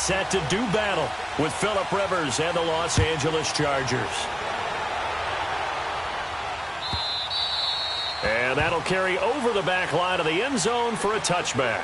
set to do battle with Phillip Rivers and the Los Angeles Chargers. And that'll carry over the back line of the end zone for a touchback.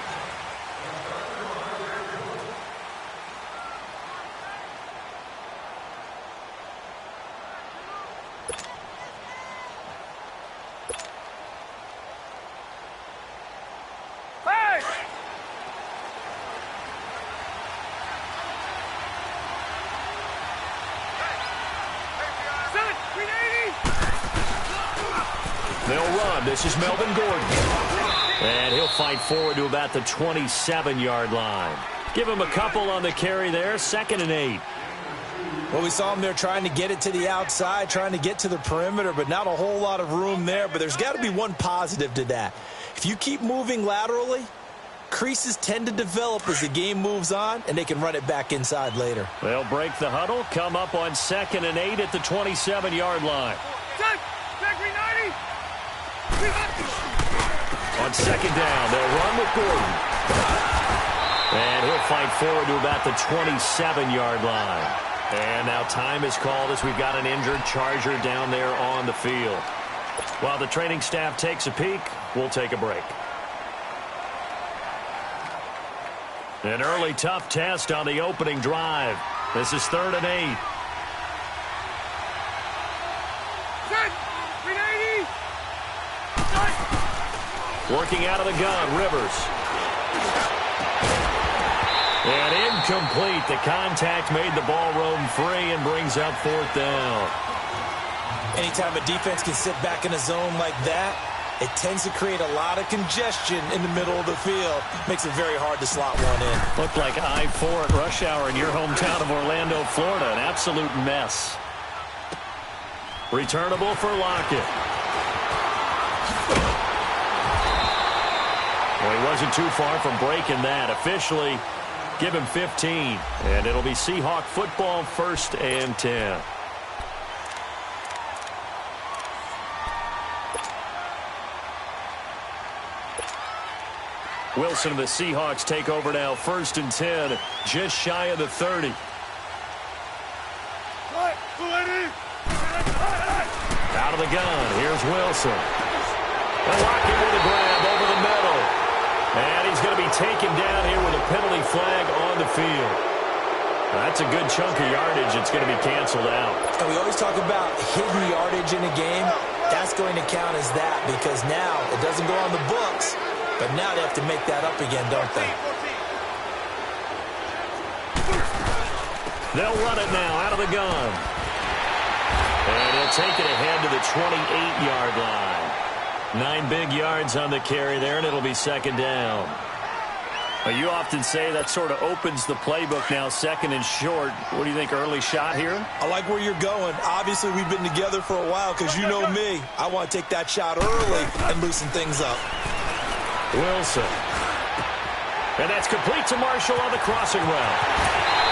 They'll run. This is Melvin Gordon. And he'll fight forward to about the 27-yard line. Give him a couple on the carry there. 2nd and 8. Well, we saw him there trying to get it to the outside, trying to get to the perimeter, but not a whole lot of room there. But there's got to be one positive to that. If you keep moving laterally, creases tend to develop as the game moves on, and they can run it back inside later. They'll break the huddle, come up on 2nd and 8 at the 27-yard line. On 2nd down, they'll run with Gordon. And he'll fight forward to about the 27-yard line. And now time is called as we've got an injured Charger down there on the field. While the training staff takes a peek, we'll take a break. An early tough test on the opening drive. This is 3rd and 8. Working out of the gun, Rivers. And incomplete. The contact made the ball roam free and brings up 4th down. Anytime a defense can sit back in a zone like that, it tends to create a lot of congestion in the middle of the field. Makes it very hard to slot one in. Looked like I-4 at rush hour in your hometown of Orlando, Florida. An absolute mess. Returnable for Lockett. Well, he wasn't too far from breaking that. Officially, give him 15. And it'll be Seahawk football, 1st and 10. Wilson and the Seahawks take over now, 1st and 10, just shy of the 30. Out of the gun, here's Wilson. And Lockett with a grab over the middle. And he's going to be taken down here with a penalty flag on the field. That's a good chunk of yardage. It's going to be canceled out. And we always talk about hidden yardage in a game. That's going to count as that because now it doesn't go on the books, but now they have to make that up again, don't they? They'll run it now out of the gun. And he'll take it ahead to the 28-yard line. 9 big yards on the carry there, and it'll be 2nd down. Well, you often say that sort of opens the playbook now, 2nd and short. What do you think, early shot here? I like where you're going. Obviously, we've been together for a while because you know me. I want to take that shot early and loosen things up. Wilson. And that's complete to Marshall on the crossing route.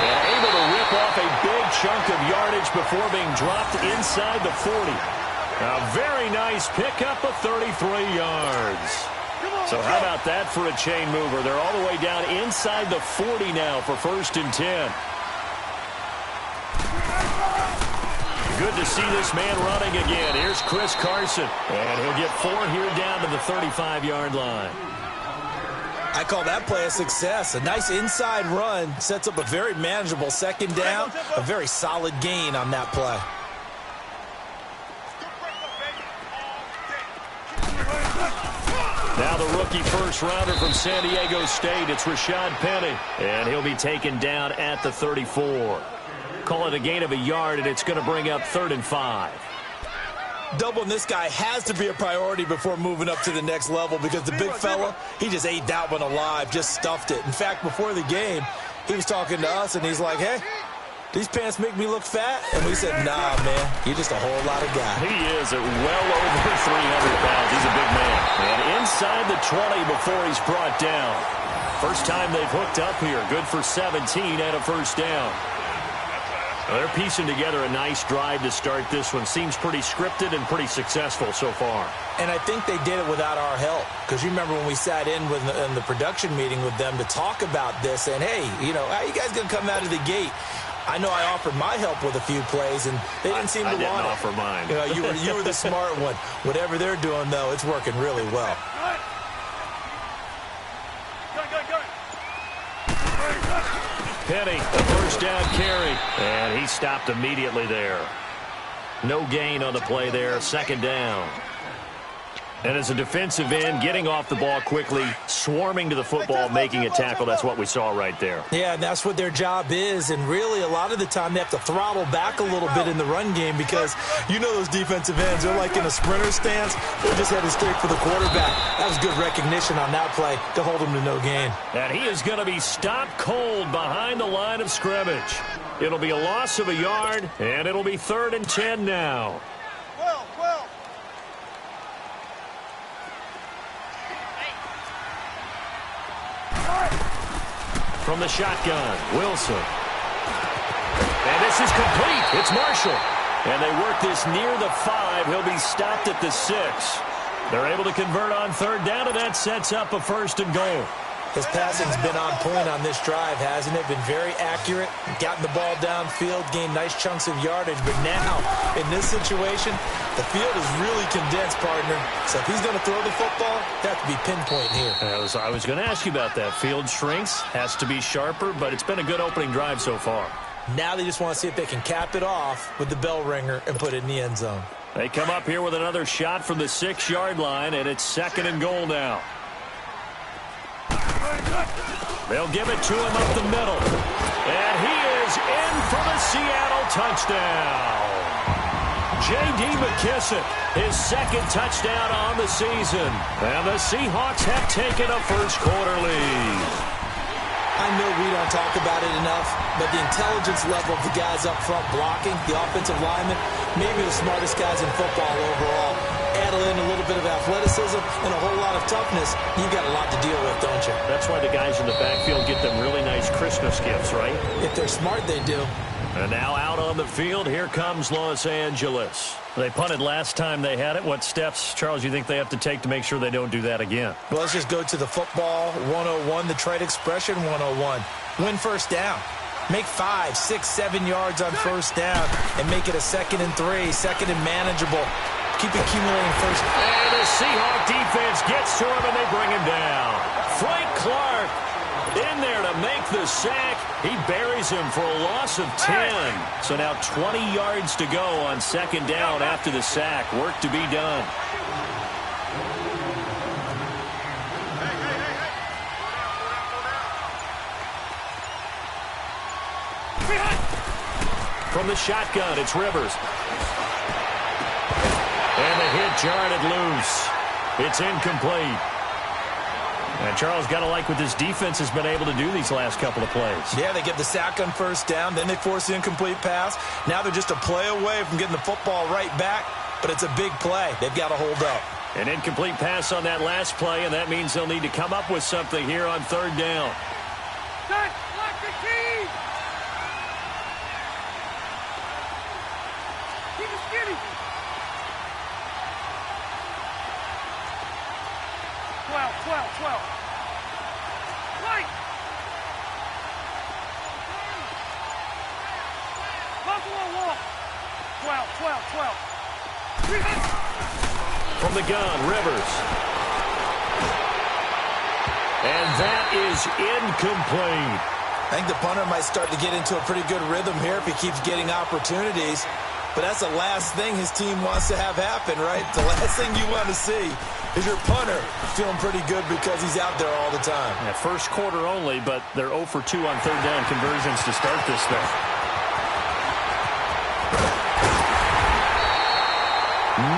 And able to rip off a big chunk of yardage before being dropped inside the 40. A very nice pickup of 33 yards. So how about that for a chain mover? They're all the way down inside the 40 now for 1st and 10. Good to see this man running again. Here's Chris Carson. And he'll get 4 here down to the 35-yard line. I call that play a success. A nice inside run sets up a very manageable 2nd down. A very solid gain on that play. Now the rookie first-rounder from San Diego State, it's Rashad Penny. And he'll be taken down at the 34. Call it a gain of a yard, and it's going to bring up 3rd and 5. Doubling this guy has to be a priority before moving up to the next level because the big fella, he just ate that one alive, just stuffed it. In fact, before the game, he was talking to us, and he's like, hey, these pants make me look fat? And we said, nah, man, you're just a whole lot of guy. He is at well over 300 pounds. He's a big man. And inside the 20 before he's brought down. First time they've hooked up here. Good for 17 and a 1st down. Well, they're piecing together a nice drive to start this one. Seems pretty scripted and pretty successful so far. And I think they did it without our help. Because you remember when we sat in the production meeting with them to talk about this, and hey, you know, how you guys going to come out of the gate? I know I offered my help with a few plays, and they didn't seem to want it. I didn't offer mine. You know, you were the smart one. Whatever they're doing, though, it's working really well. Penny, a first down carry, and he stopped immediately there. No gain on the play there, second down. And as a defensive end, getting off the ball quickly, swarming to the football, making a tackle, that's what we saw right there. Yeah, and that's what their job is, and really a lot of the time they have to throttle back a little bit in the run game because you know those defensive ends, they're like in a sprinter stance. They're just headed straight for the quarterback. That was good recognition on that play to hold him to no gain. And he is going to be stopped cold behind the line of scrimmage. It'll be a loss of a yard, and it'll be 3rd and 10 now. From the shotgun, Wilson. And this is complete. It's Marshall. And they work this near the 5. He'll be stopped at the 6. They're able to convert on 3rd down, and that sets up a 1st and goal. His passing's been on point on this drive, hasn't it? Been very accurate, gotten the ball downfield, gained nice chunks of yardage. But now, in this situation, the field is really condensed, partner. So if he's going to throw the football, that has to be pinpoint here. I was going to ask you about that. Field shrinks, has to be sharper, but it's been a good opening drive so far. Now they just want to see if they can cap it off with the bell ringer and put it in the end zone. They come up here with another shot from the 6-yard line, and it's 2nd and goal now. They'll give it to him up the middle. And he is in for the Seattle touchdown. J.D. McKissick, his 2nd touchdown on the season. And the Seahawks have taken a first-quarter lead. I know we don't talk about it enough, but the intelligence level of the guys up front blocking, the offensive linemen, maybe the smartest guys in football overall. Add in a little bit of athleticism and a whole lot of toughness, you've got a lot to deal with, don't you? That's why the guys in the backfield get them really nice Christmas gifts, right? If they're smart, they do. And now out on the field, here comes Los Angeles. They punted last time they had it. What steps, Charles, you think they have to take to make sure they don't do that again? Well, let's just go to the football 101, the trade expression 101. Win first down. Make 5, 6, 7 yards on first down and make it a 2nd and 3, 2nd and manageable. Keep accumulating first. And the Seahawk defense gets to him, and they bring him down. Frank Clark in there to make the sack. He buries him for a loss of 10. So now 20 yards to go on 2nd down after the sack. Work to be done. From the shotgun, it's Rivers. And the hit jarred it loose. It's incomplete. And Charles, got to like what this defense has been able to do these last couple of plays. Yeah, they get the sack on first down, then they force the incomplete pass. Now they're just a play away from getting the football right back, but it's a big play. They've got to hold up. An incomplete pass on that last play, and that means they'll need to come up with something here on 3rd down. Lock the key! Keep it skinny! 12. Light! Buffalo Wall! 12. From the gun, Rivers. And that is incomplete. I think the punter might start to get into a pretty good rhythm here if he keeps getting opportunities. But that's the last thing his team wants to have happen, right? The last thing you want to see is your punter feeling pretty good because he's out there all the time. Yeah, first quarter only, but they're 0 for 2 on 3rd down conversions to start this thing.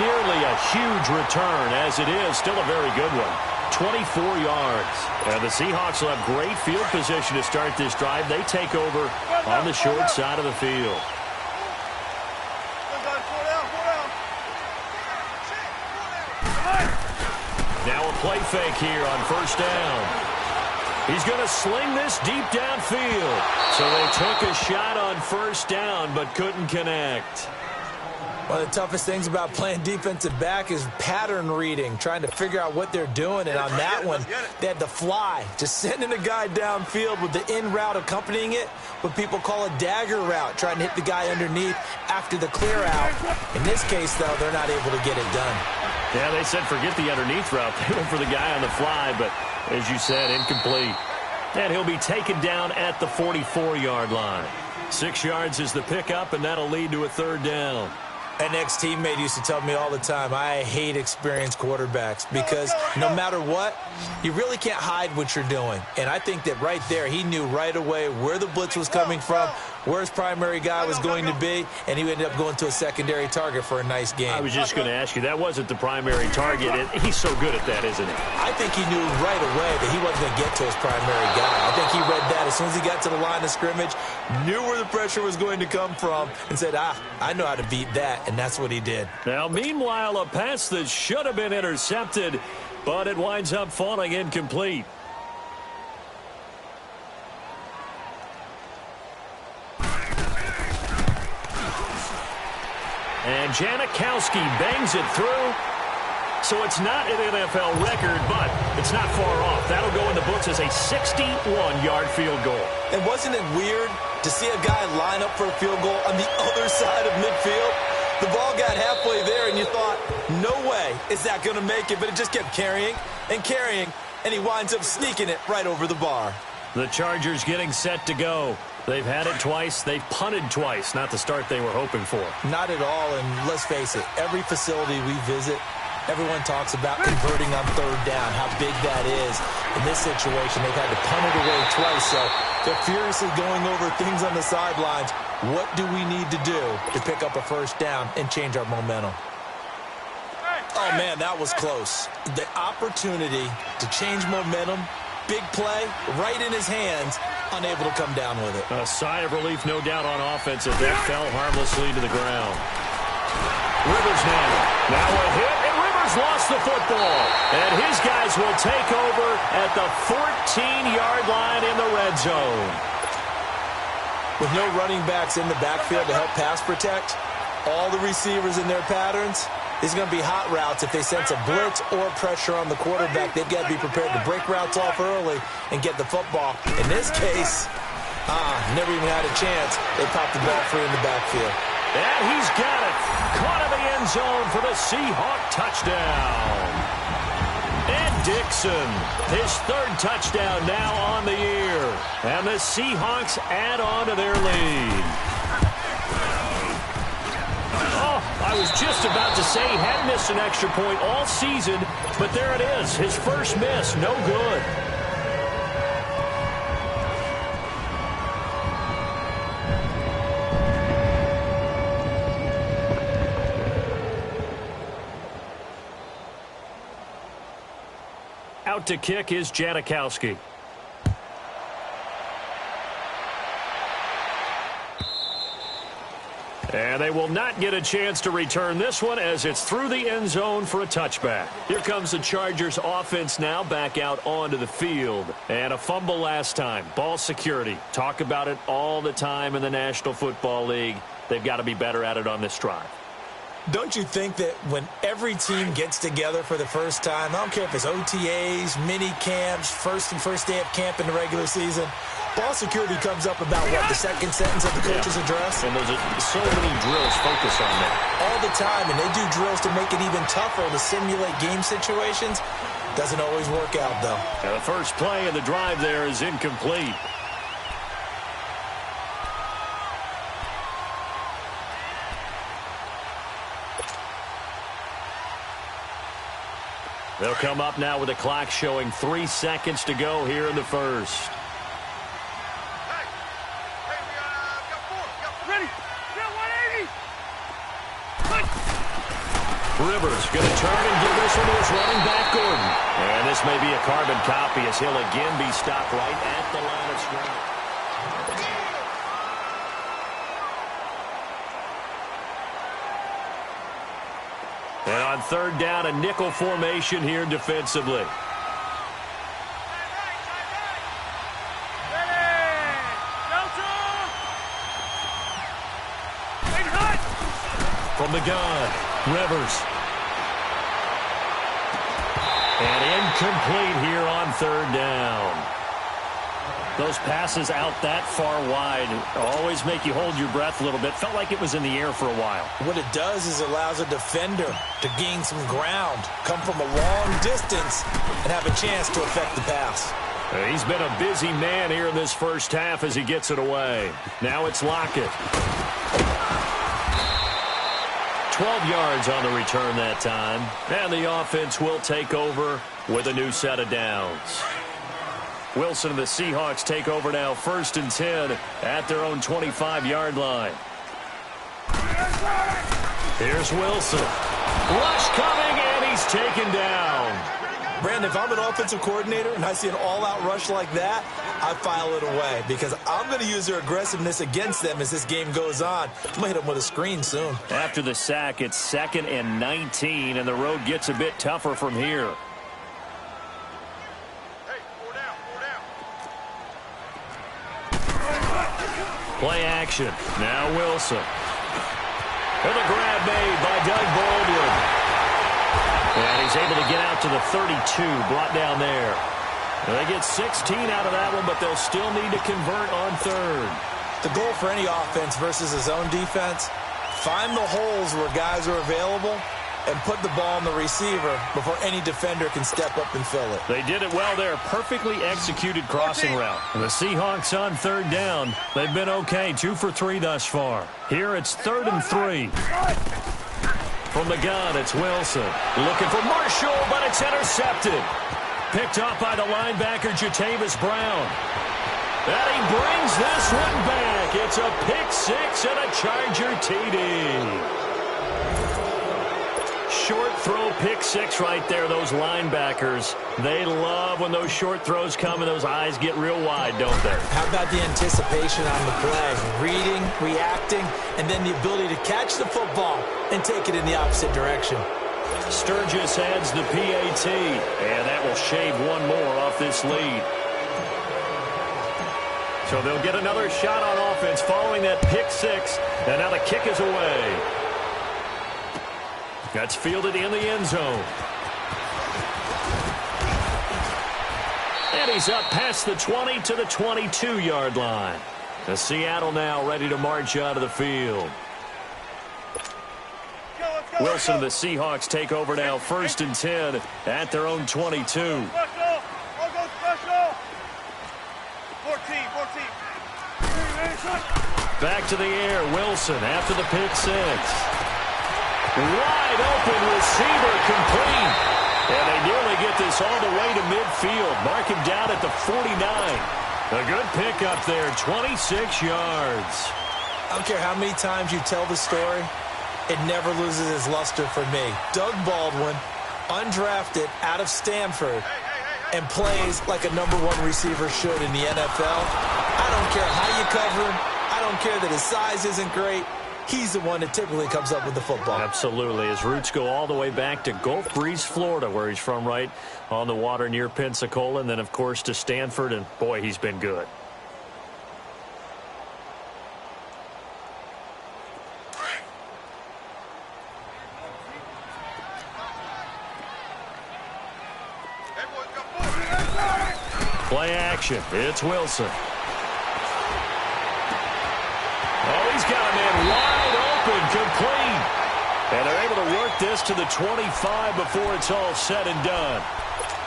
Nearly a huge return, as it is still a very good one. 24 yards. And the Seahawks will have great field position to start this drive. They take over on the short side of the field. Now a play fake here on first down. He's going to sling this deep downfield. So they took a shot on first down but couldn't connect. One of the toughest things about playing defensive back is pattern reading, trying to figure out what they're doing. And on that one, they had the fly, just sending a guy downfield with the in route accompanying it, what people call a dagger route, trying to hit the guy underneath after the clear out. In this case, though, they're not able to get it done. Yeah, they said forget the underneath route. They went for the guy on the fly, but as you said, incomplete. And he'll be taken down at the 44-yard line. 6 yards is the pickup, and that'll lead to a third down. An ex-teammate used to tell me all the time, I hate experienced quarterbacks because no matter what, you really can't hide what you're doing. And I think that right there, he knew right away where the blitz was coming from, where his primary guy was going to be, and he ended up going to a secondary target for a nice game. I was just going to ask you, that wasn't the primary target, and he's so good at that, isn't he? I think he knew right away that he wasn't going to get to his primary guy. I think he read that as soon as he got to the line of scrimmage, knew where the pressure was going to come from, and said, I know how to beat that, and that's what he did. Now, meanwhile, a pass that should have been intercepted, but it winds up falling incomplete. And Janikowski bangs it through. So it's not an NFL record, but it's not far off. That'll go in the books as a 61-yard field goal. And wasn't it weird to see a guy line up for a field goal on the other side of midfield? The ball got halfway there, and you thought, no way is that going to make it. But it just kept carrying and carrying, and he winds up sneaking it right over the bar. The Chargers getting set to go. They've had it twice. They've punted twice. Not the start they were hoping for. Not at all, and let's face it, every facility we visit, everyone talks about converting on third down, how big that is. In this situation, they've had to punt it away twice, so they're furiously going over things on the sidelines. What do we need to do to pick up a first down and change our momentum? Oh, man, that was close. The opportunity to change momentum, big play, right in his hands, unable to come down with it. A sigh of relief, no doubt, on offense as that fell harmlessly to the ground. Rivers now a hit, and Rivers lost the football. And his guys will take over at the 14-yard line in the red zone. With no running backs in the backfield to help pass protect, all the receivers in their patterns, these are going to be hot routes. If they sense a blitz or pressure on the quarterback, they've got to be prepared to break routes off early and get the football. In this case, never even had a chance. They popped the ball free in the backfield. And he's got it. Caught in the end zone for the Seahawk touchdown. And Dixon, his third touchdown now on the year. And the Seahawks add on to their lead. I was just about to say he had missed an extra point all season, but there it is. His first miss, no good. Out to kick is Janikowski. And they will not get a chance to return this one as it's through the end zone for a touchback. Here comes the Chargers offense now back out onto the field. And a fumble last time. Ball security. Talk about it all the time in the National Football League. They've got to be better at it on this drive. Don't you think that when every team gets together for the first time, I don't care if it's OTAs, mini camps, first day of camp in the regular season, ball security comes up about what, the second sentence of the coach's address? And there's so many drills focus on that. All the time, and they do drills to make it even tougher to simulate game situations. Doesn't always work out, though. And the first play of the drive there is incomplete. They'll come up now with the clock showing 3 seconds to go here in the first. Rivers going to turn and give this one to his running back, Gordon. And this may be a carbon copy as he'll again be stopped right at the line of scrimmage. And on third down, a nickel formation here defensively. from the gun. Rivers. And incomplete here on third down. Those passes out that far wide always make you hold your breath a little bit. Felt like it was in the air for a while. What it does is it allows a defender to gain some ground, come from a long distance, and have a chance to affect the pass. He's been a busy man here in this first half as he gets it away. Now it's Lockett. 12 yards on the return that time. And the offense will take over with a new set of downs. Wilson and the Seahawks take over now, 1st and 10 at their own 25-yard line. Here's Wilson. Rush coming, and he's taken down. Brandon, if I'm an offensive coordinator and I see an all-out rush like that, I file it away because I'm going to use their aggressiveness against them as this game goes on. I'm going to hit them with a screen soon. After the sack, it's 2nd and 19, and the road gets a bit tougher from here. Play action. Now Wilson. And the grab made by Doug Baldwin. And he's able to get out to the 32, brought down there. And they get 16 out of that one, but they'll still need to convert on third. The goal for any offense versus a zone defense, find the holes where guys are available and put the ball on the receiver before any defender can step up and fill it. They did it well there. Perfectly executed crossing route. And the Seahawks on third down. They've been okay. 2 for 3 thus far. Here it's 3rd and 3. From the gun, it's Wilson. Looking for Marshall, but it's intercepted. Picked off by the linebacker, Jatavis Brown. And he brings this one back. It's a pick 6 and a Charger TD. Short throw, pick 6 right there. Those linebackers, they love when those short throws come and those eyes get real wide, don't they? How about the anticipation on the play? Reading, reacting, and then the ability to catch the football and take it in the opposite direction. Sturgis adds the PAT, and that will shave one more off this lead. So they'll get another shot on offense following that pick 6, and now the kick is away. That's fielded in the end zone. And he's up past the 20 to the 22-yard line. The Seattle now ready to march out of the field. Wilson and the Seahawks take over now, 1st and 10 at their own 22. Special. I'll go special. 14. Back to the air, Wilson after the pick 6. Wide open receiver, complete. And they nearly get this all the way to midfield. Mark him down at the 49. A good pickup there, 26 yards. I don't care how many times you tell the story, it never loses its luster for me. Doug Baldwin, undrafted out of Stanford, and plays like a #1 receiver should in the NFL. I don't care how you cover him. I don't care that his size isn't great. He's the one that typically comes up with the football. Absolutely. His roots go all the way back to Gulf Breeze, Florida, where he's from, right on the water near Pensacola, and then, of course, to Stanford, and, boy, he's been good. Play action. It's Wilson. Oh, he's got a man wide open, complete. And they're able to work this to the 25 before it's all said and done.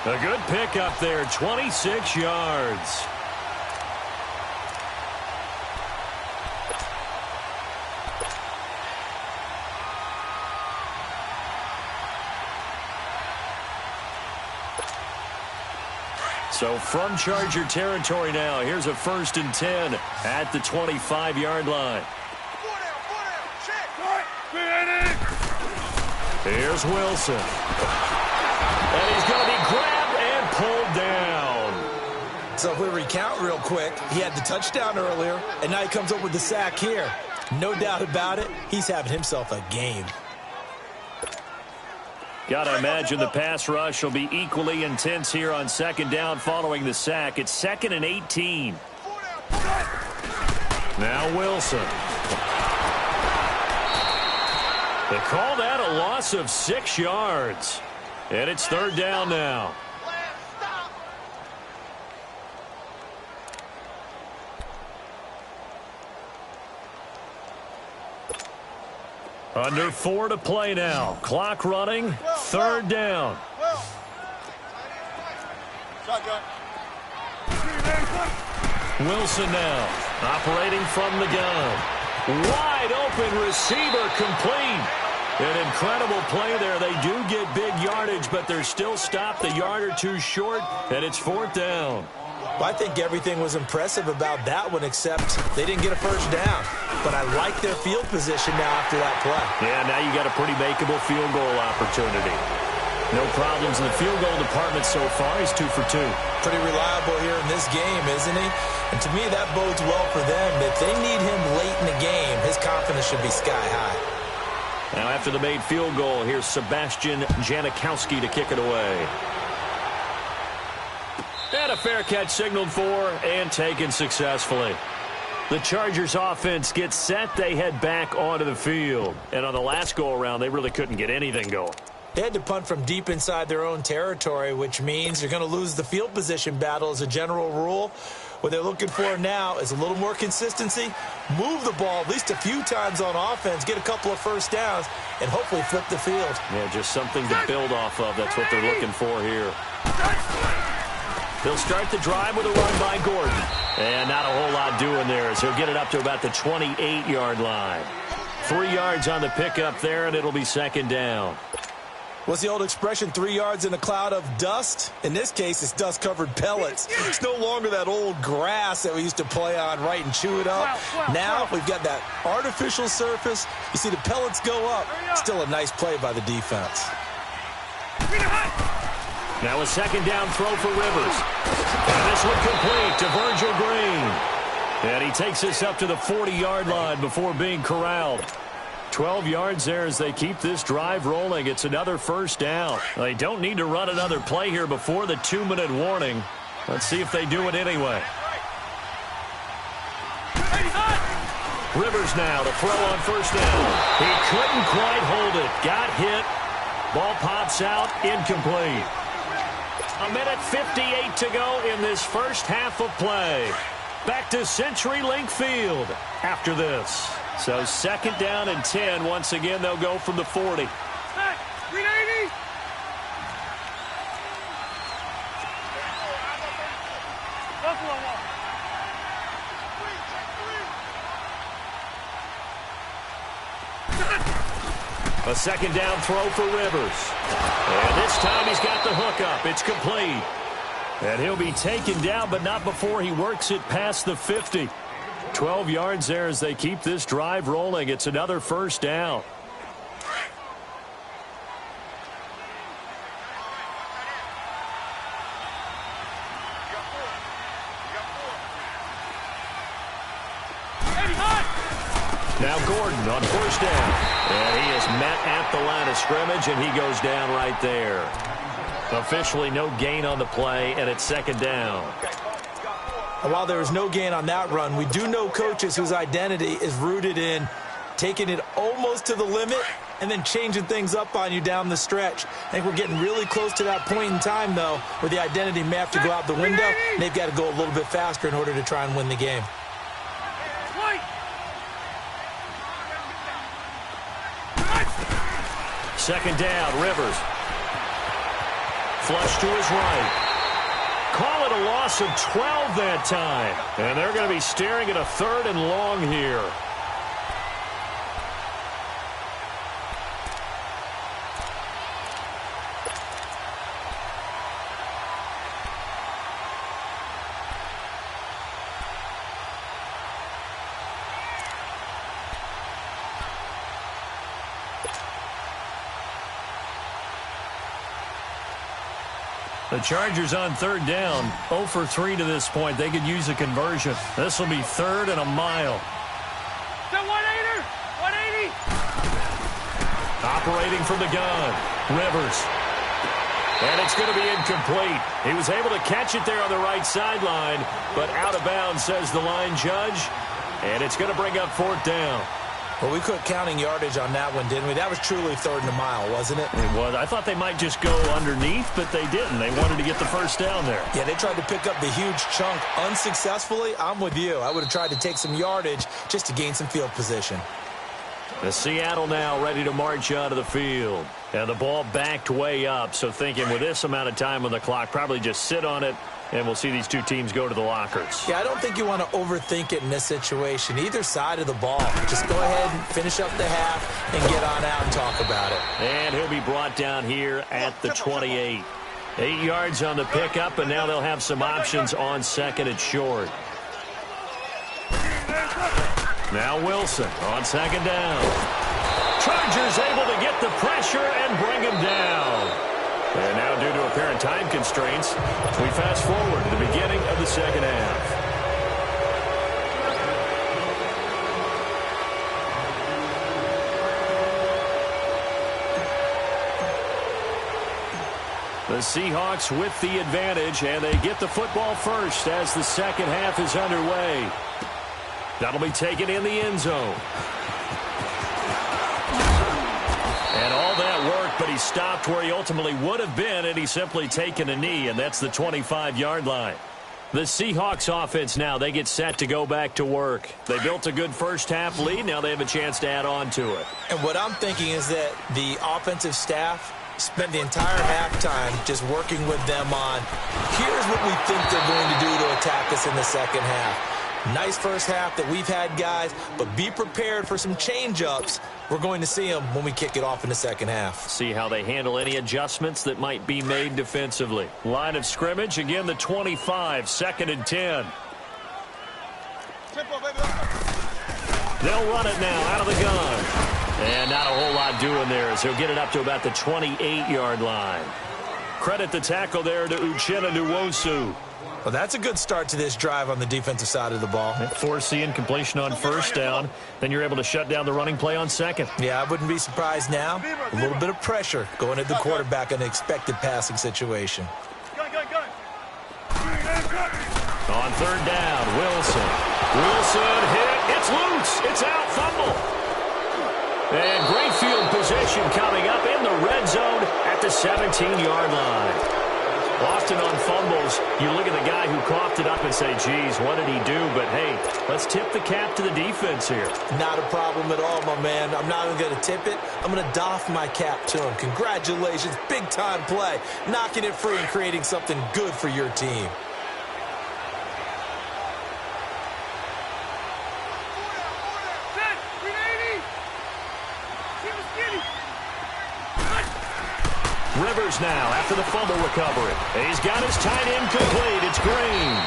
A good pickup there, 26 yards. So from Charger territory now, here's a 1st and 10 at the 25-yard line. Here's Wilson. And he's going to be grabbed and pulled down. So if we recount real quick, he had the touchdown earlier, and now he comes up with the sack here. No doubt about it, he's having himself a game. Got to imagine the pass rush will be equally intense here on 2nd down following the sack. It's 2nd and 18. Now Wilson. They call that a loss of 6 yards. And it's third down now. Under 4 to play now. Clock running. Third down. Wilson now operating from the gun. Wide open receiver complete. An incredible play there. They do get big yardage, but they're still stopped a yard or two short, and it's fourth down. Well, I think everything was impressive about that one, except they didn't get a first down. But I like their field position now after that play. Yeah, now you got a pretty makeable field goal opportunity. No problems in the field goal department so far. He's 2 for 2. Pretty reliable here in this game, isn't he? And to me, that bodes well for them. If they need him late in the game, his confidence should be sky high. Now after the made field goal, here's Sebastian Janikowski to kick it away. And a fair catch signaled for and taken successfully. The Chargers offense gets set. They head back onto the field. And on the last go-around, they really couldn't get anything going. They had to punt from deep inside their own territory, which means you're going to lose the field position battle as a general rule. What they're looking for now is a little more consistency, move the ball at least a few times on offense, get a couple of first downs, and hopefully flip the field. Yeah, just something to build off of. That's what they're looking for here. They'll start the drive with a run by Gordon. And not a whole lot doing there as he'll get it up to about the 28-yard line. 3 yards on the pickup there, and it'll be second down. What's the old expression, 3 yards in a cloud of dust? In this case, it's dust-covered pellets. It's no longer that old grass that we used to play on, right, and chew it up. Now we've got that artificial surface. You see the pellets go up. Still a nice play by the defense. Now a second down throw for Rivers. And this one complete to Virgil Green. And he takes this up to the 40-yard line before being corralled. 12 yards there as they keep this drive rolling. It's another first down. They don't need to run another play here before the 2-minute warning. Let's see if they do it anyway. Rivers now to throw on first down. He couldn't quite hold it. Got hit. Ball pops out. Incomplete. 1:58 to go in this first half of play. Back to CenturyLink Field after this. So second down and 10. Once again, they'll go from the 40. A second down throw for Rivers. And this time he's got the hook up. It's complete. And he'll be taken down, but not before he works it past the 50. 12 yards there as they keep this drive rolling. It's another first down. Now Gordon on first down. And he is met at the line of scrimmage, and he goes down right there. Officially no gain on the play, and it's second down. And while there is no gain on that run, we do know coaches whose identity is rooted in taking it almost to the limit and then changing things up on you down the stretch. I think we're getting really close to that point in time, though, where the identity may have to go out the window, and they've got to go a little bit faster in order to try and win the game. Second down, Rivers. Flush to his right. Call it a loss of 12 that time. And they're going to be staring at a third and long here. The Chargers on third down, 0 for 3 to this point. They could use a conversion. This will be third and a mile. 180! Operating from the gun, Rivers. And it's going to be incomplete. He was able to catch it there on the right sideline, but out of bounds, says the line judge. And it's going to bring up fourth down. Well, we quit counting yardage on that one, didn't we? That was truly 3rd and a mile, wasn't it? It was. I thought they might just go underneath, but they didn't. They wanted to get the first down there. Yeah, they tried to pick up the huge chunk unsuccessfully. I'm with you. I would have tried to take some yardage just to gain some field position. The Seattle now ready to march out of the field. And the ball backed way up, so thinking with this amount of time on the clock, probably just sit on it, and we'll see these two teams go to the lockers. Yeah, I don't think you want to overthink it in this situation. Either side of the ball. Just go ahead and finish up the half and get on out and talk about it. And he'll be brought down here at the 28. 8 yards on the pickup, and now they'll have some options on 2nd and short. Now Wilson on 2nd down. Chargers able to get the pressure and bring him down. And now due to apparent time constraints, we fast forward to the beginning of the 2nd half. The Seahawks with the advantage, and they get the football first as the 2nd half is underway. That'll be taken in the end zone. And all that work, but he stopped where he ultimately would have been, and he's simply taken a knee, and that's the 25-yard line. The Seahawks offense now, they get set to go back to work. They built a good first half lead. Now they have a chance to add on to it. And what I'm thinking is that the offensive staff spent the entire halftime just working with them on, here's what we think they're going to do to attack us in the 2nd half. Nice first half that we've had, guys, but be prepared for some change-ups. We're going to see them when we kick it off in the 2nd half. See how they handle any adjustments that might be made defensively. Line of scrimmage, again, the 25, 2nd and 10. They'll run it now out of the gun. And not a whole lot doing there as he'll get it up to about the 28-yard line. Credit the tackle there to Uchenna Nwosu. Well, that's a good start to this drive on the defensive side of the ball. Force the incompletion on 1st down. Then you're able to shut down the running play on 2nd. Yeah, I wouldn't be surprised now. A little bit of pressure going at the quarterback in an expected passing situation. Gun. On 3rd down, Wilson. Wilson hit. It's loose. It's out. Fumble. And great field position coming up in the red zone at the 17-yard line. Often on fumbles, you look at the guy who coughed it up and say, geez, what did he do? But, hey, let's tip the cap to the defense here. Not a problem at all, my man. I'm not even going to tip it. I'm going to doff my cap to him. Congratulations. Big-time play. Knocking it free and creating something good for your team. Rivers now after the fumble recovery. He's got his tight end complete. It's Green.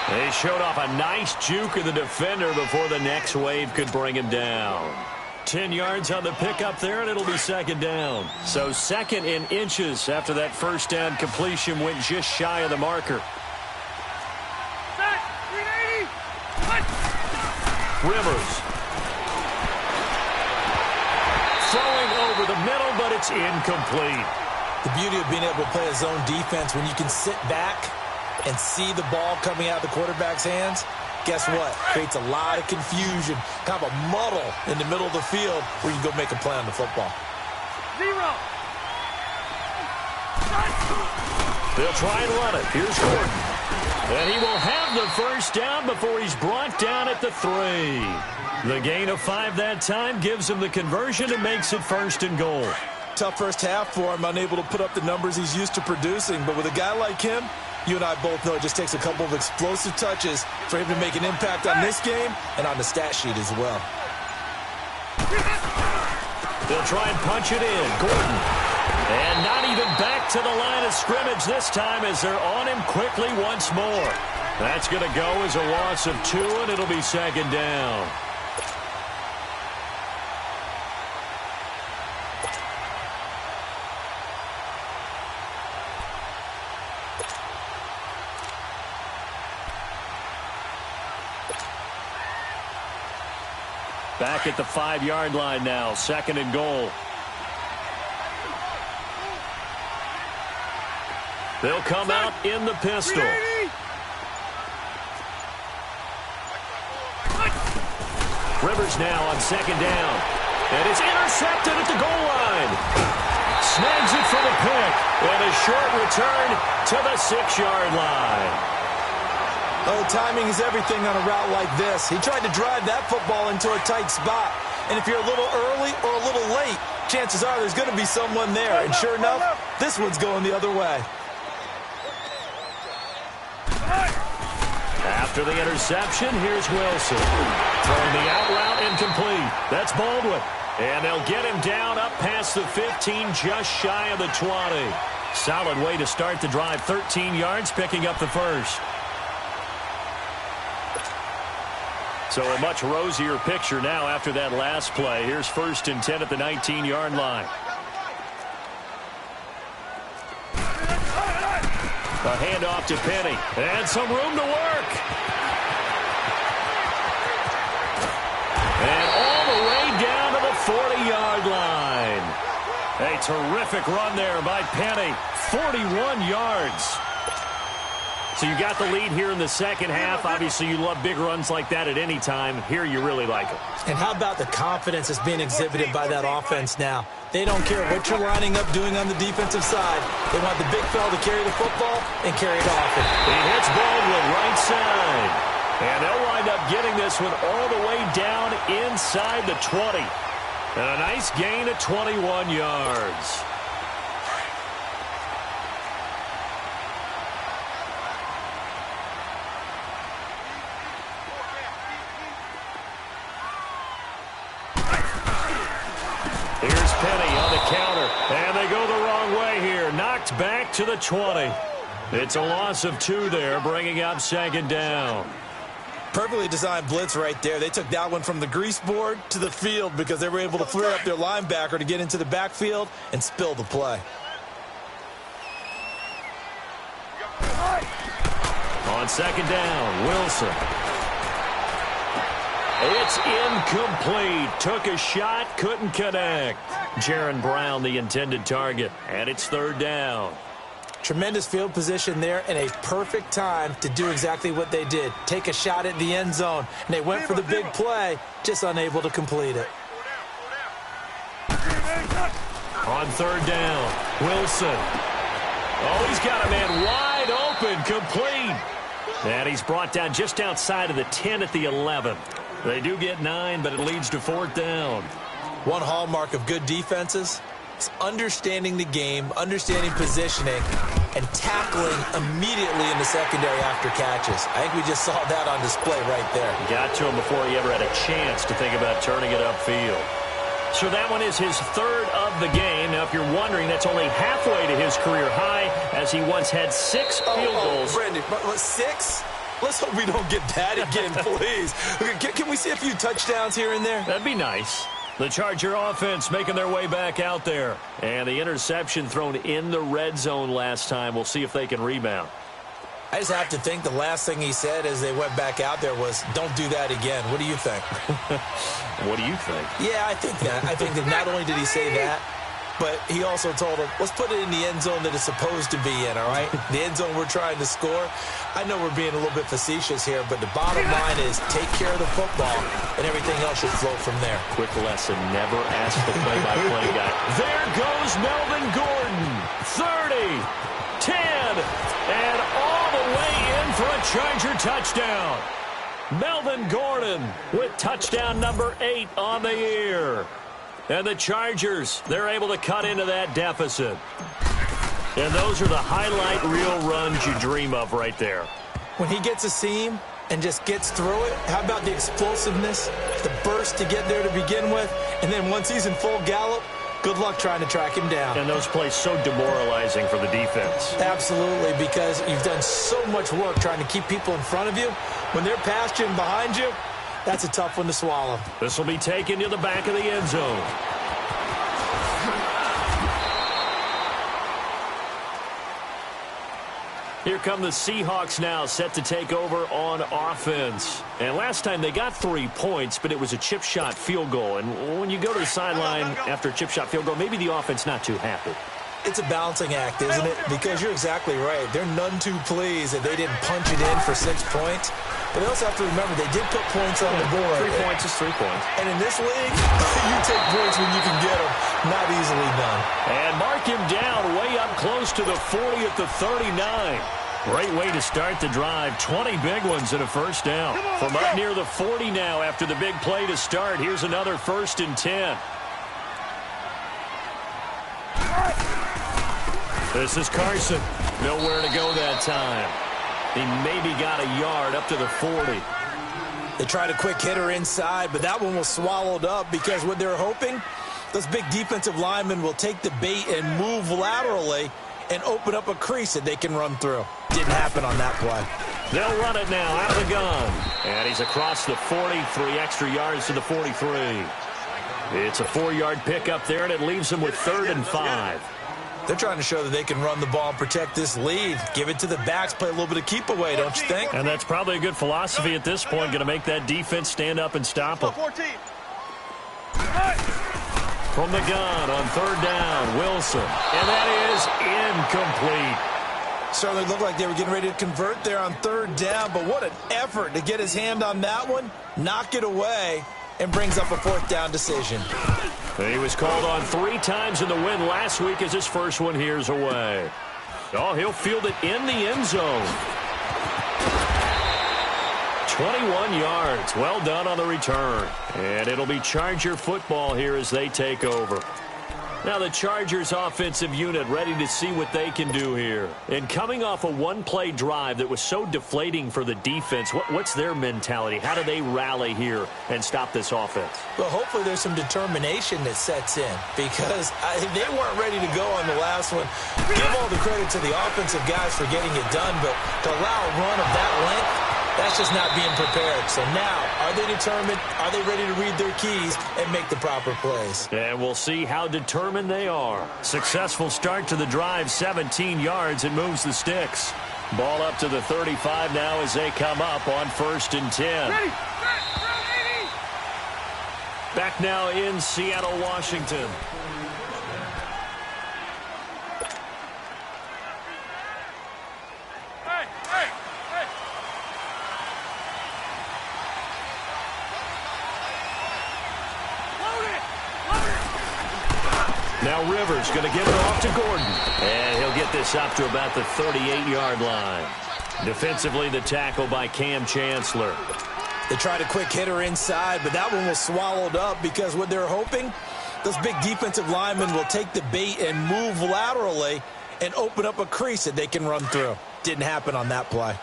They showed off a nice juke of the defender before the next wave could bring him down. 10 yards on the pickup there, and it'll be 2nd down. So 2nd in inches after that 1st down completion went just shy of the marker. Rivers. Throwing over the middle, but it's incomplete. The beauty of being able to play a zone defense when you can sit back and see the ball coming out of the quarterback's hands, guess what? Creates a lot of confusion, kind of a muddle in the middle of the field where you can go make a play on the football. They'll try and run it. Here's Gordon. And he will have the 1st down before he's brought down at the 3. The gain of 5 that time gives him the conversion and makes it 1st and goal. Tough first half for him, unable to put up the numbers he's used to producing. But with a guy like him, you and I both know it just takes a couple of explosive touches for him to make an impact on this game and on the stat sheet as well. They'll try and punch it in. Gordon. And not even back to the line of scrimmage this time as they're on him quickly once more. That's going to go as a loss of 2, and it'll be 2nd down. Back at the 5-yard line now, 2nd and goal. They'll come out in the pistol. Rivers now on second down. And it's intercepted at the goal line. Snags it for the pick. And a short return to the 6-yard line. Oh, timing is everything on a route like this. He tried to drive that football into a tight spot. And if you're a little early or a little late, chances are there's going to be someone there. And sure enough, this one's going the other way. After the interception, here's Wilson. Throwing the out route incomplete. That's Baldwin. And they'll get him down up past the 15, just shy of the 20. Solid way to start the drive. 13 yards, picking up the first. So a much rosier picture now after that last play. Here's 1st and 10 at the 19-yard line. A handoff to Penny. And some room to work. And all the way down to the 40-yard line. A terrific run there by Penny. 41 yards. So you got the lead here in the second half. Obviously, you love big runs like that at any time. Here, you really like them. And how about the confidence that's being exhibited by that offense now? They don't care what you're lining up doing on the defensive side. They want the big fella to carry the football and carry it often. He hits Baldwin right side. And they'll wind up getting this one all the way down inside the 20. And a nice gain of 21 yards. Here's Penny on the counter, and they go the wrong way here. Knocked back to the 20. It's a loss of 2 there, bringing up second down. Perfectly designed blitz right there. They took that one from the grease board to the field because they were able to flare up their linebacker to get into the backfield and spill the play. On second down, Wilson. It's incomplete. Took a shot, couldn't connect. Jaron Brown, the intended target, and it's 3rd down. Tremendous field position there and a perfect time to do exactly what they did. Take a shot at the end zone, and they went for the big play, just unable to complete it. On 3rd down, Wilson. Oh, he's got a man wide open, complete. And he's brought down just outside of the 10 at the 11. They do get 9, but it leads to 4th down. One hallmark of good defenses is understanding the game, understanding positioning, and tackling immediately in the secondary after catches. I think we just saw that on display right there. Got to him before he ever had a chance to think about turning it upfield. So that one is his 3rd of the game. Now, if you're wondering, that's only halfway to his career high, as he once had 6 field goals. Brendan, 6? Let's hope we don't get that again, please. Can we see a few touchdowns here and there? That'd be nice. The Charger offense making their way back out there. And the interception thrown in the red zone last time. We'll see if they can rebound. I just have to think the last thing he said as they went back out there was, don't do that again. What do you think? What do you think? Yeah, I think that. I think that not only did he say that, but he also told him, let's put it in the end zone that it's supposed to be in, all right? The end zone we're trying to score. I know we're being a little bit facetious here, but the bottom line is take care of the football, and everything else should flow from there. Quick lesson, never ask the play-by-play guy. There goes Melvin Gordon. 30, 10, and all the way in for a Charger touchdown. Melvin Gordon with touchdown number 8 on the year. And the Chargers, they're able to cut into that deficit. And those are the highlight reel runs you dream of right there. When he gets a seam and just gets through it, how about the explosiveness, the burst to get there to begin with, and then once he's in full gallop, good luck trying to track him down. And those plays so demoralizing for the defense. Absolutely, because you've done so much work trying to keep people in front of you. When they're past you and behind you, that's a tough one to swallow. This will be taken to the back of the end zone. Here come the Seahawks now, set to take over on offense. And last time they got 3 points, but it was a chip shot field goal. And when you go to the sideline after a chip shot field goal, maybe the offense not too happy. It's a balancing act, isn't it? Because you're exactly right. They're none too pleased that they didn't punch it in for 6 points. But they also have to remember they did put points on the board. 3 points is 3 points. And in this league, you take points when you can get them. Not easily done. And mark him down way up close to the 40 at the 39. Great way to start the drive. 20 big ones and a first down. From up near the 40 now after the big play to start. Here's another 1st and 10. This is Carson. Nowhere to go that time. He maybe got a yard up to the 40. They tried a quick hitter inside, but that one was swallowed up because what they're hoping, those big defensive linemen will take the bait and move laterally and open up a crease that they can run through. Didn't happen on that play. They'll run it now out of the gun. And he's across the 40, 3 extra yards to the 43. It's a 4-yard pickup there, and it leaves him with 3rd and 5. They're trying to show that they can run the ball and protect this lead. Give it to the backs, play a little bit of keep away, don't you think? And that's probably a good philosophy at this point, going to make that defense stand up and stop them. 14. From the gun on 3rd down, Wilson. And that is incomplete. Certainly looked like they were getting ready to convert there on 3rd down, but what an effort to get his hand on that one, knock it away, and brings up a 4th down decision. He was called on 3 times in the win last week as his first one here's away. Oh, he'll field it in the end zone. 21 yards. Well done on the return. And it'll be Charger football here as they take over. Now the Chargers offensive unit ready to see what they can do here. And coming off a one-play drive that was so deflating for the defense, what's their mentality? How do they rally here and stop this offense? Well, hopefully there's some determination that sets in because they weren't ready to go on the last one. Give all the credit to the offensive guys for getting it done, but to allow a run of that length, that's just not being prepared. So now, are they determined? Are they ready to read their keys and make the proper plays? And we'll see how determined they are. Successful start to the drive, 17 yards, and moves the sticks. Ball up to the 35 now as they come up on 1st and 10. Ready. Back now in Seattle, Washington. Now Rivers going to get it off to Gordon. And he'll get this up to about the 38-yard line. Defensively, the tackle by Cam Chancellor. They tried a quick hitter inside, but that one was swallowed up because what they're hoping, those big defensive linemen will take the bait and move laterally and open up a crease that they can run through. Didn't happen on that play.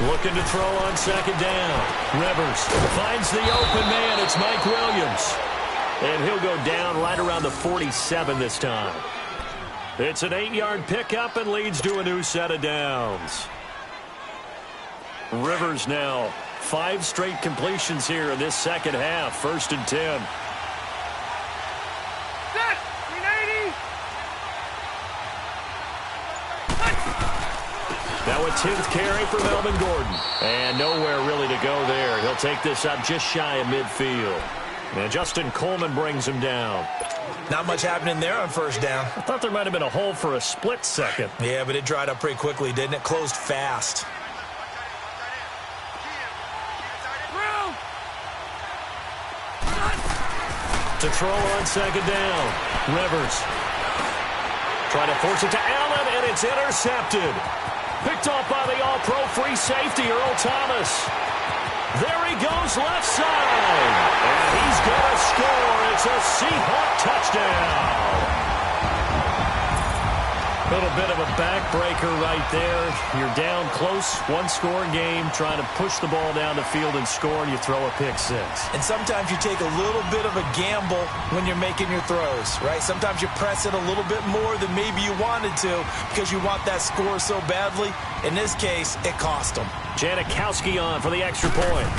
Looking to throw on 2nd down. Rivers finds the open man. It's Mike Williams. And he'll go down right around the 47 this time. It's an 8-yard pickup and leads to a new set of downs. Rivers now 5 straight completions here in this second half. 1st and 10. Now a 10th carry for Melvin Gordon. And nowhere really to go there. He'll take this up just shy of midfield. And Justin Coleman brings him down. Not much happening there on 1st down. I thought there might have been a hole for a split second. Yeah, but it dried up pretty quickly, didn't it? Closed fast. To throw on 2nd down. Rivers. Trying to force it to Allen, and it's intercepted. Picked off by the all-pro free safety, Earl Thomas. There he goes left side. And he's going to score. It's a Seahawk touchdown. A little bit of a backbreaker right there. You're down close, 1-score game, trying to push the ball down the field and score, and you throw a pick 6. And sometimes you take a little bit of a gamble when you're making your throws, right? Sometimes you press it a little bit more than maybe you wanted to because you want that score so badly. In this case, it cost them. Janikowski on for the extra point.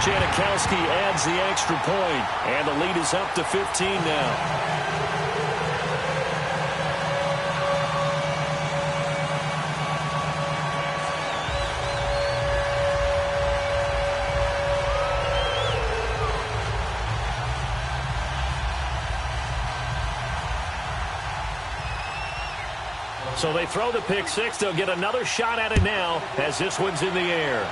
Janikowski adds the extra point, and the lead is up to 15 now. So they throw the pick six. They'll get another shot at it now as this one's in the air.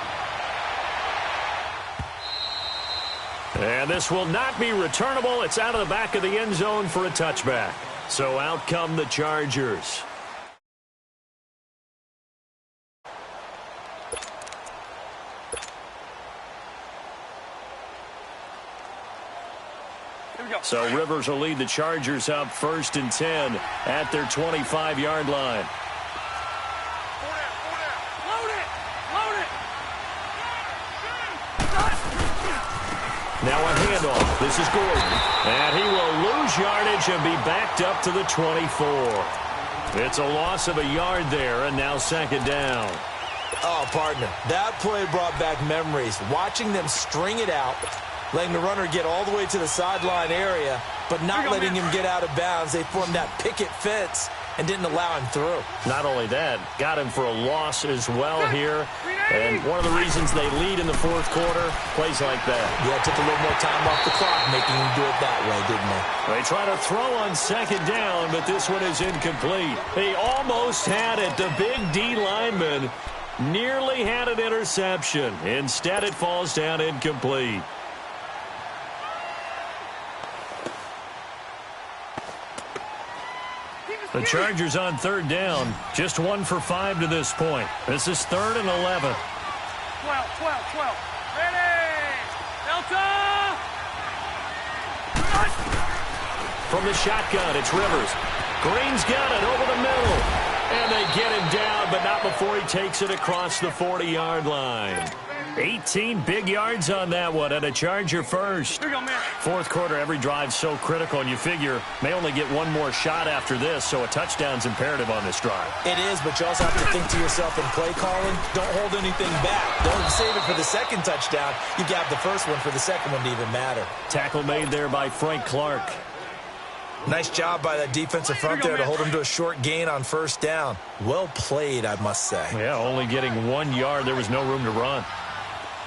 And this will not be returnable. It's out of the back of the end zone for a touchback. So out come the Chargers. So Rivers will lead the Chargers up 1st and 10 at their 25-yard line. Now a handoff. This is Gordon. And he will lose yardage and be backed up to the 24. It's a loss of a yard there, and now 2nd down. Oh, partner, that play brought back memories. Watching them string it out, letting the runner get all the way to the sideline area, but not letting him get out of bounds. They formed that picket fence and didn't allow him through. Not only that, got him for a loss as well here. And one of the reasons they lead in the 4th quarter, plays like that. Yeah, took a little more time off the clock, making him do it that way, didn't they? They try to throw on 2nd down, but this one is incomplete. He almost had it. The big D lineman nearly had an interception. Instead, it falls down incomplete. The Chargers on 3rd down, just 1 for 5 to this point. This is 3rd and 11. 12. Ready! Delta! From the shotgun, it's Rivers. Green's got it over the middle. And they get him down, but not before he takes it across the 40-yard line. 18 big yards on that one, and a Charger first. Here we go, man. 4th quarter, every drive so critical, and you figure may only get one more shot after this, so a touchdown's imperative on this drive. It is, but you also have to think to yourself in play calling, don't hold anything back. Don't save it for the 2nd touchdown. You got the 1st one for the 2nd one to even matter. Tackle made there by Frank Clark. Nice job by that defensive front there to hold him to a short gain on 1st down. Well played, I must say. Yeah, only getting 1 yard. There was no room to run.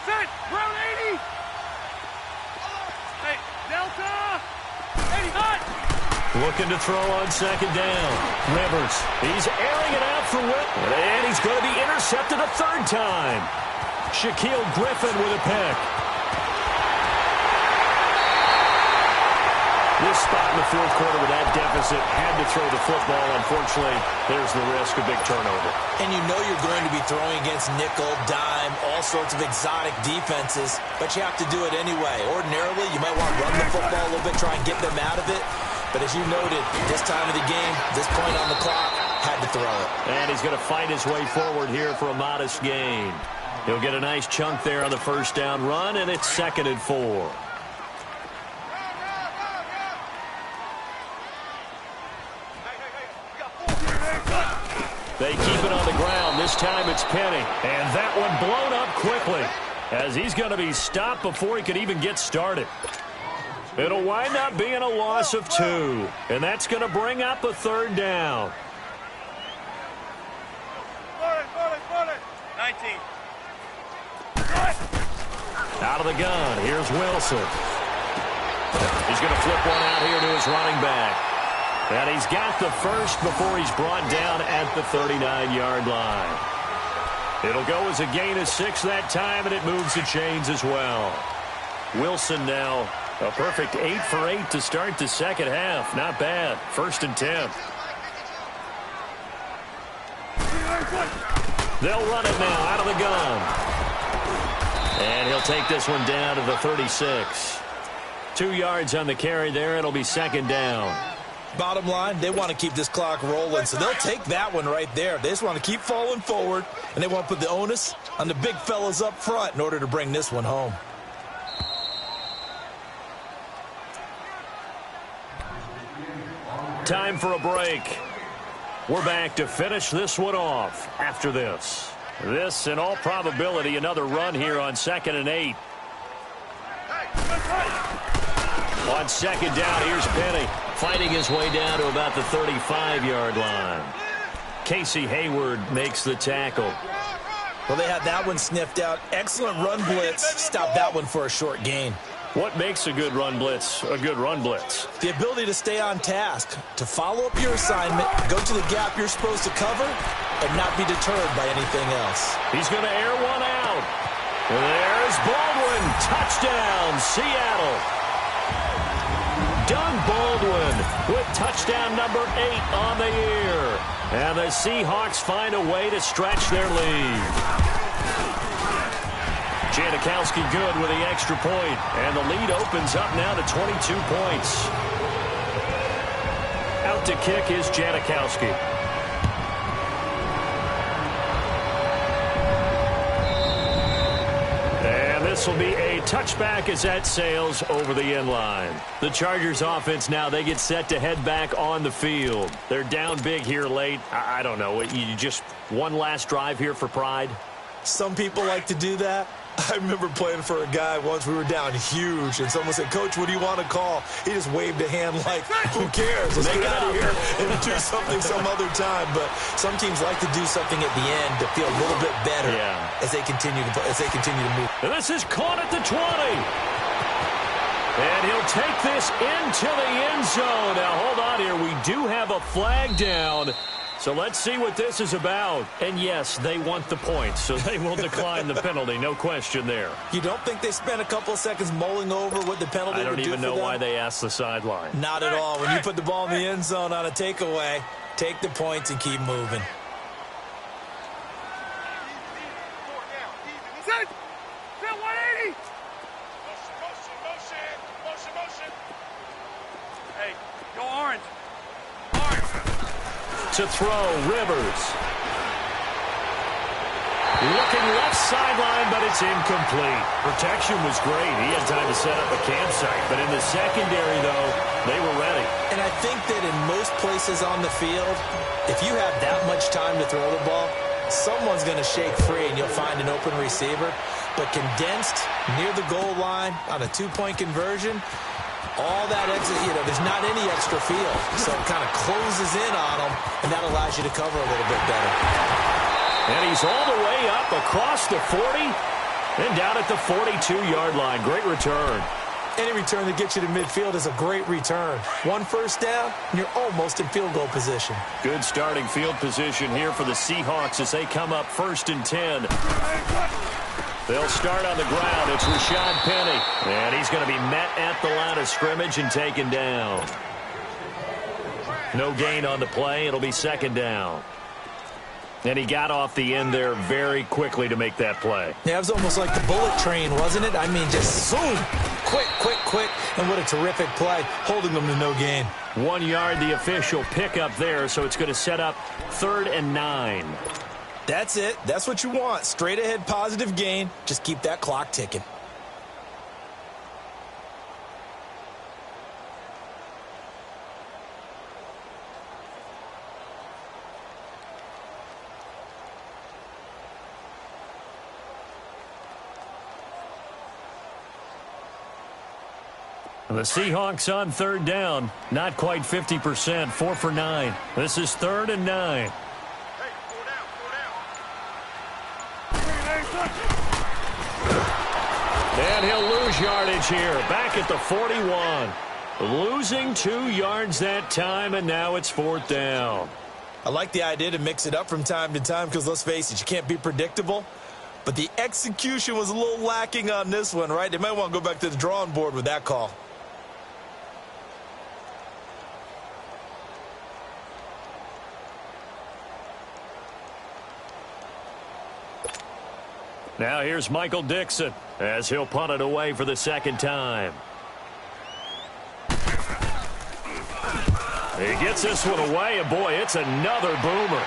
Set! Round 80! Hey, Delta! 80, hot! Looking to throw on 2nd down. Rivers, he's airing it out for Whit. And he's going to be intercepted a 3rd time. Shaquille Griffin with a pick. This spot in the 4th quarter with that deficit had to throw the football. Unfortunately, there's the risk of big turnover. And you know you're going to be throwing against nickel, dime, all sorts of exotic defenses, but you have to do it anyway. Ordinarily, you might want to run the football a little bit, try and get them out of it. But as you noted, this time of the game, this point on the clock, had to throw it. And he's going to fight his way forward here for a modest gain. He'll get a nice chunk there on the 1st down run, and it's 2nd and 4. They keep it on the ground. This time it's Penny. And that one blown up quickly as he's going to be stopped before he could even get started. It'll wind up being a loss of 2. And that's going to bring up a 3rd down. 19. Out of the gun. Here's Wilson. He's going to flip one out here to his running back. And he's got the 1st before he's brought down at the 39-yard line. It'll go as a gain of 6 that time, and it moves the chains as well. Wilson now a perfect 8 for 8 to start the 2nd half. Not bad. 1st and 10. They'll run it now out of the gun. And he'll take this one down to the 36. 2 yards on the carry there. It'll be 2nd down. Bottom line, they want to keep this clock rolling, so they'll take that one right there. They just want to keep falling forward, and they want to put the onus on the big fellas up front in order to bring this one home. Time for a break. We're back to finish this one off after this. This, in all probability, another run here on 2nd and 8. On 2nd down, here's Penny, fighting his way down to about the 35-yard line. Casey Hayward makes the tackle. Well, they had that one sniffed out. Excellent run blitz. Stopped that one for a short gain. What makes a good run blitz a good run blitz? The ability to stay on task, to follow up your assignment, go to the gap you're supposed to cover, and not be deterred by anything else. He's going to air one out. There's Baldwin. Touchdown, Seattle. Doug Baldwin with touchdown number 8 on the year. And the Seahawks find a way to stretch their lead. Janikowski good with the extra point, and the lead opens up now to 22 points. Out to kick is Janikowski. And this will be a touchback as that sails over the end line. The Chargers offense now, they get set to head back on the field. They're down big here late. I don't know. You just one last drive here for pride? Some people like to do that. I remember playing for a guy once. We were down huge, and someone said, "Coach, what do you want to call?" He just waved a hand like, who cares? Let's get out of here and do something some other time. But some teams like to do something at the end to feel a little bit better as they continue to move. And this is caught at the 20. And he'll take this into the end zone. Now, hold on here. We do have a flag down. So let's see what this is about. And yes, they want the points, so they will decline the penalty. No question there. You don't think they spent a couple of seconds mulling over what the penalty would do for them? I don't even know why they asked the sideline. Not at all. When you put the ball in the end zone on a takeaway, take the points and keep moving. Set. Set 180. Motion. Hey, go orange. To throw, Rivers. Looking left sideline, but it's incomplete. Protection was great. He had time to set up a campsite. But in the secondary, though, they were ready. And I think that in most places on the field, if you have that much time to throw the ball, someone's going to shake free and you'll find an open receiver. But condensed near the goal line on a two-point conversion, all that exit, there's not any extra field. So it kind of closes in on them, and that allows you to cover a little bit better. And he's all the way up across the 40 and down at the 42-yard line. Great return. Any return that gets you to midfield is a great return. One first down, and you're almost in field goal position. Good starting field position here for the Seahawks as they come up 1st and 10. They'll start on the ground. It's Rashad Penny. And he's going to be met at the line of scrimmage and taken down. No gain on the play. It'll be 2nd down. And he got off the end there very quickly to make that play. Yeah, it was almost like the bullet train, wasn't it? I mean, just zoom. Quick. And what a terrific play, holding them to no gain. 1 yard, the official pickup there, so it's going to set up 3rd and 9. That's it. That's what you want. Straight ahead, positive gain. Just keep that clock ticking. The Seahawks on 3rd down. Not quite 50%. 4 for 9. This is 3rd and 9. And he'll lose yardage here. Back at the 41. Losing 2 yards that time, and now it's 4th down. I like the idea to mix it up from time to time because, let's face it, you can't be predictable. But the execution was a little lacking on this one, right? They might want to go back to the drawing board with that call. Now here's Michael Dixon as he'll punt it away for the 2nd time. He gets this one away, and boy, it's another boomer.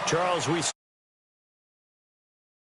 Charles, we